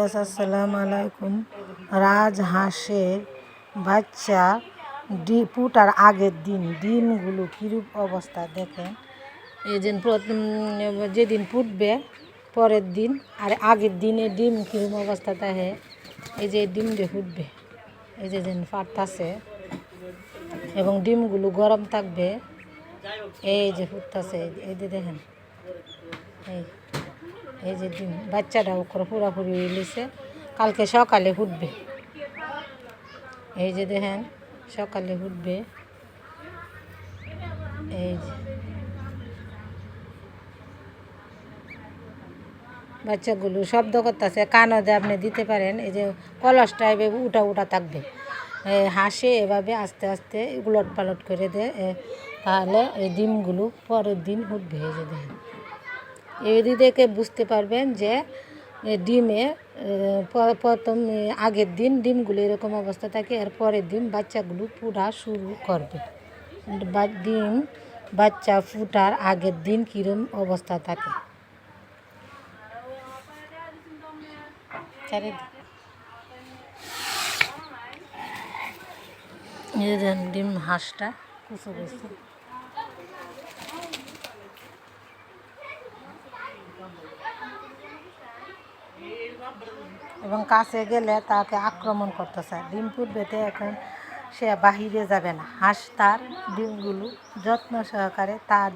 Guys, আসসালামু আলাইকুম। রাজহাঁসের বাচ্চা ফুটার আগের দিন ডিমগুলো কীরূপ অবস্থা দেখেন। এই যে প্রথম যেদিন ফুটবে পরের দিন আর আগের দিনে ডিম কীরূপ অবস্থা থাকে। এই যে ডিম দিয়ে ফুটবে, এই যে ফাটতাছে এবং ডিমগুলো গরম থাকবে। এই যে ফুটতাছে, এই যে দেখেন, এই যে ডিম বাচ্চাটা করে পুরাপুরি হয়েছে, কালকে সকালে ফুটবে। এই যে দেখেন সকালে ফুটবে। এই যে বাচ্চাগুলো শব্দ করতেছে, কানও দিয়ে আপনি দিতে পারেন। এই যে কলসটা এভাবে উঠা উঠা থাকবে, হাসে এভাবে আস্তে আস্তে উলট পালট করে দেয়, তাহলে এই ডিমগুলো পরের দিন ফুটবে। এই যে দেখেন, এই দেখে বুঝতে পারবেন যে ডিমে প্রথম আগের দিন ডিমগুলো এরকম অবস্থা থাকে, এর পরের দিন বাচ্চাগুলো ফুটা শুরু করবে। ডিম বাচ্চা ফুটার আগের দিন কীরকম অবস্থা থাকে। ডিম হাঁসটা কুচো গেছে এবং কাছে গেলে তাকে আক্রমণ করতেছে। ডিম ফুটবেতে এখন সে বাহিরে যাবে না। হাঁস তার ডিমগুলো যত্ন সহকারে তার